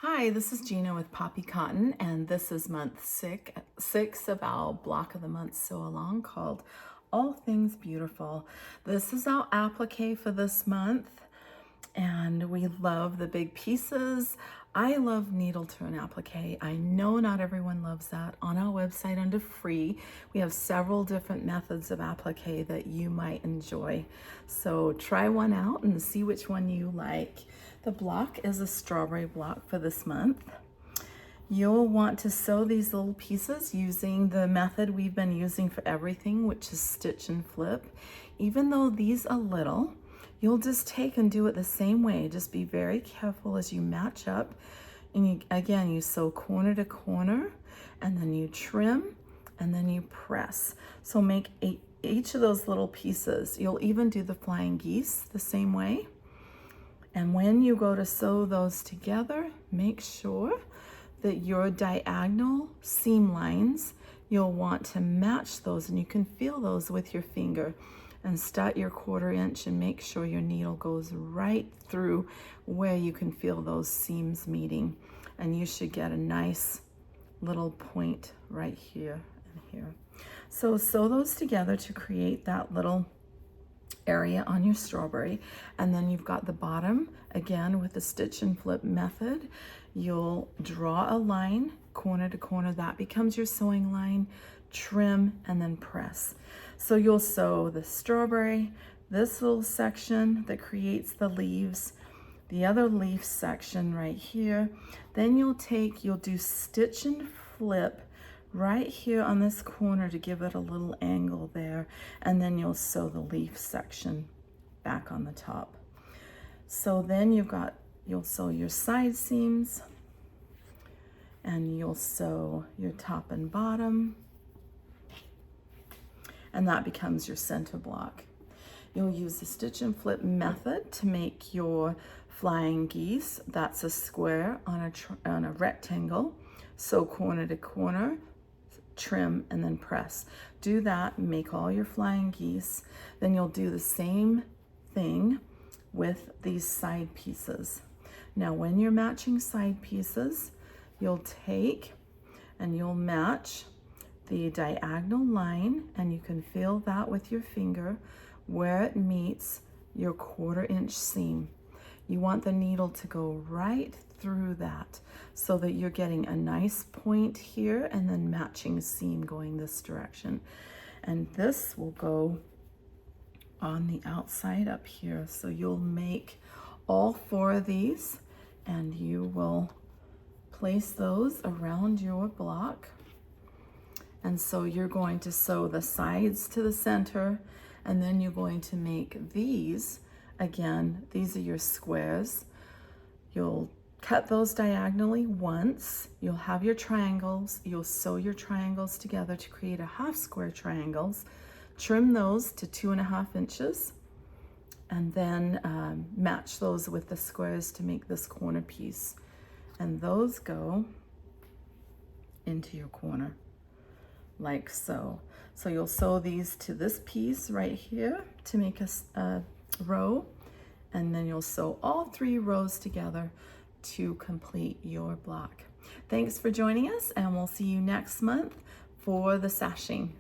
Hi, this is Gina with Poppie Cotton, and this is month six of our block of the month sew along called All Things Beautiful. This is our applique for this month, and we love the big pieces. I love needle turn applique. I know not everyone loves that. On our website under free, we have several different methods of applique that you might enjoy. So try one out and see which one you like. The block is a strawberry block for this month. You'll want to sew these little pieces using the method we've been using for everything, which is stitch and flip. Even though these are little, you'll just take and do it the same way. Just be very careful as you match up. And again, you sew corner to corner, and then you trim, and then you press. So make each of those little pieces. You'll even do the flying geese the same way. And when you go to sew those together, make sure that your diagonal seam lines, you'll want to match those, and you can feel those with your finger. And start your 1/4 inch and make sure your needle goes right through where you can feel those seams meeting. And you should get a nice little point right here and here. So sew those together to create that little area on your strawberry. And then you've got the bottom, again with the stitch and flip method. You'll draw a line corner to corner. That becomes your sewing line. Trim and then press. So you'll sew the strawberry, this little section that creates the leaves, the other leaf section right here. Then you'll do stitch and flip right here on this corner to give it a little angle there, and then you'll sew the leaf section back on the top. So then you'll sew your side seams, and you'll sew your top and bottom, and that becomes your center block. You'll use the stitch and flip method to make your flying geese. That's a square on a rectangle. Sew corner to corner, trim, and then press. Do that, make all your flying geese. Then you'll do the same thing with these side pieces. Now when you're matching side pieces, you'll take and you'll match the diagonal line, and you can feel that with your finger where it meets your 1/4 inch seam. You want the needle to go right through that so that you're getting a nice point here and then matching seam going this direction. And this will go on the outside up here. So you'll make all 4 of these, and you will place those around your block. And so you're going to sew the sides to the center, and then you're going to make these. Again, these are your squares. You'll cut those diagonally once. You'll have your triangles. You'll sew your triangles together to create a half square triangles. Trim those to 2.5 inches, and then match those with the squares to make this corner piece. And those go into your corner, like so. So you'll sew these to this piece right here to make a row, and then you'll sew all 3 rows together to complete your block. Thanks for joining us, and we'll see you next month for the sashing.